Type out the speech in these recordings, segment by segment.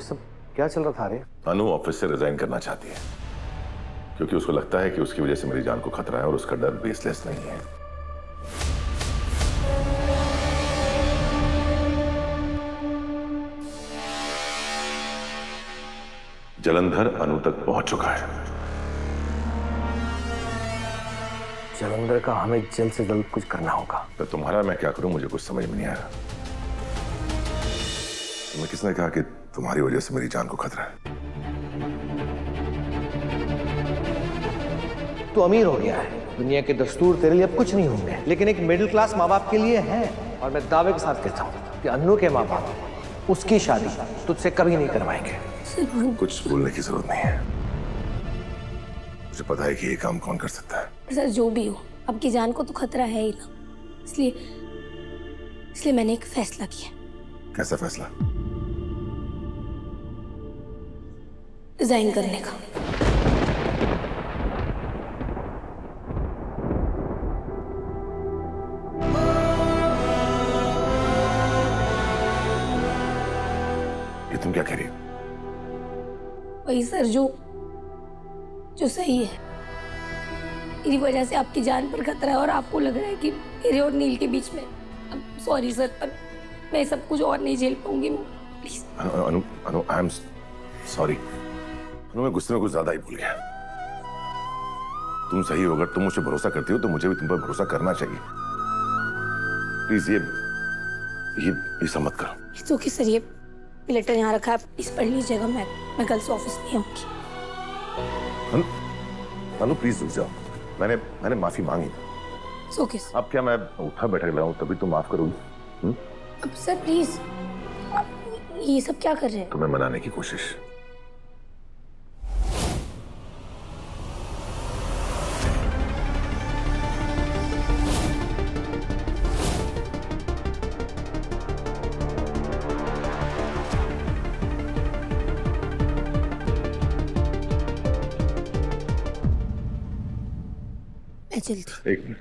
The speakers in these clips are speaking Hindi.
सब क्या चल रहा था रे? अनु ऑफिस से रिजाइन करना चाहती है क्योंकि उसको लगता है कि उसकी वजह से मेरी जान को खतरा है और उसका डर बेसलेस नहीं है। जलंधर अनु तक पहुंच चुका है। जलंधर का हमें जल्द से जल्द कुछ करना होगा। तो तुम्हारा मैं क्या करूं, मुझे कुछ समझ में नहीं आ रहा। तुम्हें किसने कहा कि तुम्हारी वजह से मेरी जान को खतरा है? तू अमीर हो गया है, दुनिया के दस्तूर तेरे लिए अब कुछ नहीं होंगे, लेकिन एक मिडिल क्लास माँ बाप के लिए हैं। और मैं दावे के साथ कहता हूँ कि अन्नू के माँ बाप उसकी शादी तुझसे कभी नहीं करवाएंगे। कुछ बोलने की जरूरत नहीं है, मुझे पता है कि ये काम कौन कर सकता है। सर जो भी हो, आपकी जान को तो खतरा है ही ना, इसलिए मैंने एक फैसला किया। कैसा फैसला? रिजाइन करने का। ये तुम क्या कह रही हो? वही सर जो सही है। मेरी वजह से आपकी जान पर खतरा है और आपको लग रहा है कि मेरे और नील के बीच में। सॉरी सर, पर मैं सब कुछ और नहीं झेल पाऊंगी। Please. Anu I am sorry. Anu मैं गुस्से में कुछ ज्यादा ही भूल गया। तुम सही हो, अगर तुम मुझे भरोसा करती हो तो मुझे भी तुम पर भरोसा करना चाहिए। प्लीज ये सब मत करो। इट्स ओके सर, ये लेटर यहाँ रखा है, प्लीज पढ़ लीजिएगा। मैं कल से ऑफिस नहीं आऊंगी। अनु प्लीज रुक जाओ, मैंने माफी मांगी। Okay sir. अब क्या मैं उठा बैठा लगाऊं तभी तुम माफ करोगी? अब सर प्लीज, आप ये सब क्या कर रहे हैं? तुम्हें मनाने की कोशिश। जल्दी। एक मिनट,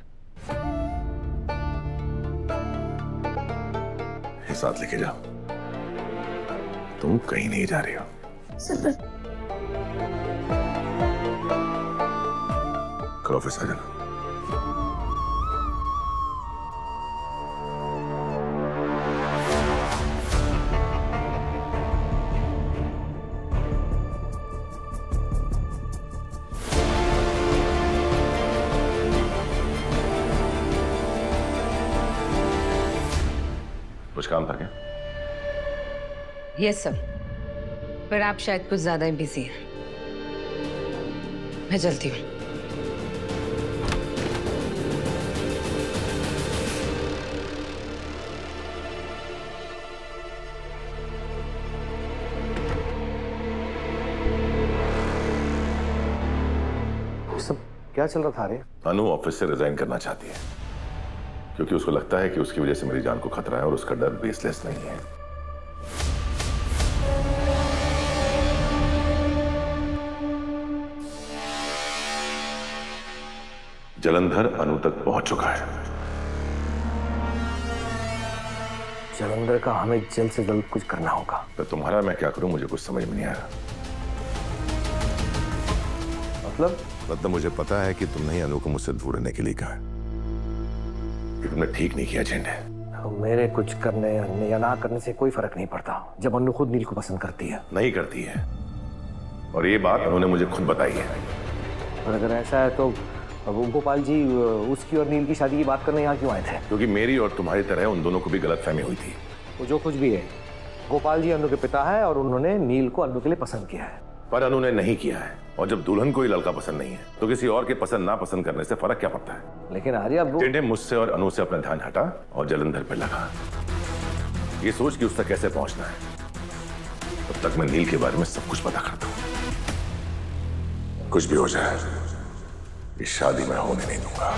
ये साथ लेके जाओ। तुम कहीं नहीं जा रही हो। सर पर कल ऑफिस आ जाना। कुछ काम था क्या? यस सर, पर आप शायद कुछ ज्यादा ही बिजी हैं। मैं चलती हूँ। सब क्या चल रहा था रे? अनु ऑफिस से रिजाइन करना चाहती है क्योंकि उसको लगता है कि उसकी वजह से मेरी जान को खतरा है और उसका डर बेसलेस नहीं है। जलंधर अनु तक पहुंच चुका है। जलंधर का हमें जल्द से जल्द कुछ करना होगा। तो तुम्हारा मैं क्या करूं, मुझे कुछ समझ में नहीं आ रहा। मतलब मुझे पता है कि तुमने ही अनु को मुझसे दूर रहने के लिए कहा है, कि तुमने ठीक नहीं किया झंडे। मेरे कुछ करने या ना करने से कोई फर्क नहीं पड़ता जब अनु खुद नील को पसंद करती है। नहीं करती है, और ये बात उन्होंने मुझे खुद बताई है। और अगर ऐसा है तो गोपाल जी उसकी और नील की शादी की बात करने यहाँ क्यों आए थे? क्योंकि मेरी और तुम्हारी तरह उन दोनों को भी गलतफहमी हुई थी। वो जो कुछ भी है, गोपाल जी अनु के पिता है और उन्होंने नील को अनु के लिए पसंद किया है। पर अनु ने नहीं किया है, और जब दुल्हन को ही लड़का पसंद नहीं है तो किसी और के पसंद ना पसंद करने से फर्क क्या पड़ता है? लेकिन आर्य अब टिंडे मुझसे और अनु से अपना ध्यान हटा और जलंधर पे लगा, ये सोच कि उस तक कैसे पहुंचना है। तब तक मैं नील के बारे में सब कुछ पता करता हूं। कुछ भी हो जाए, इस शादी में होने नहीं दूंगा।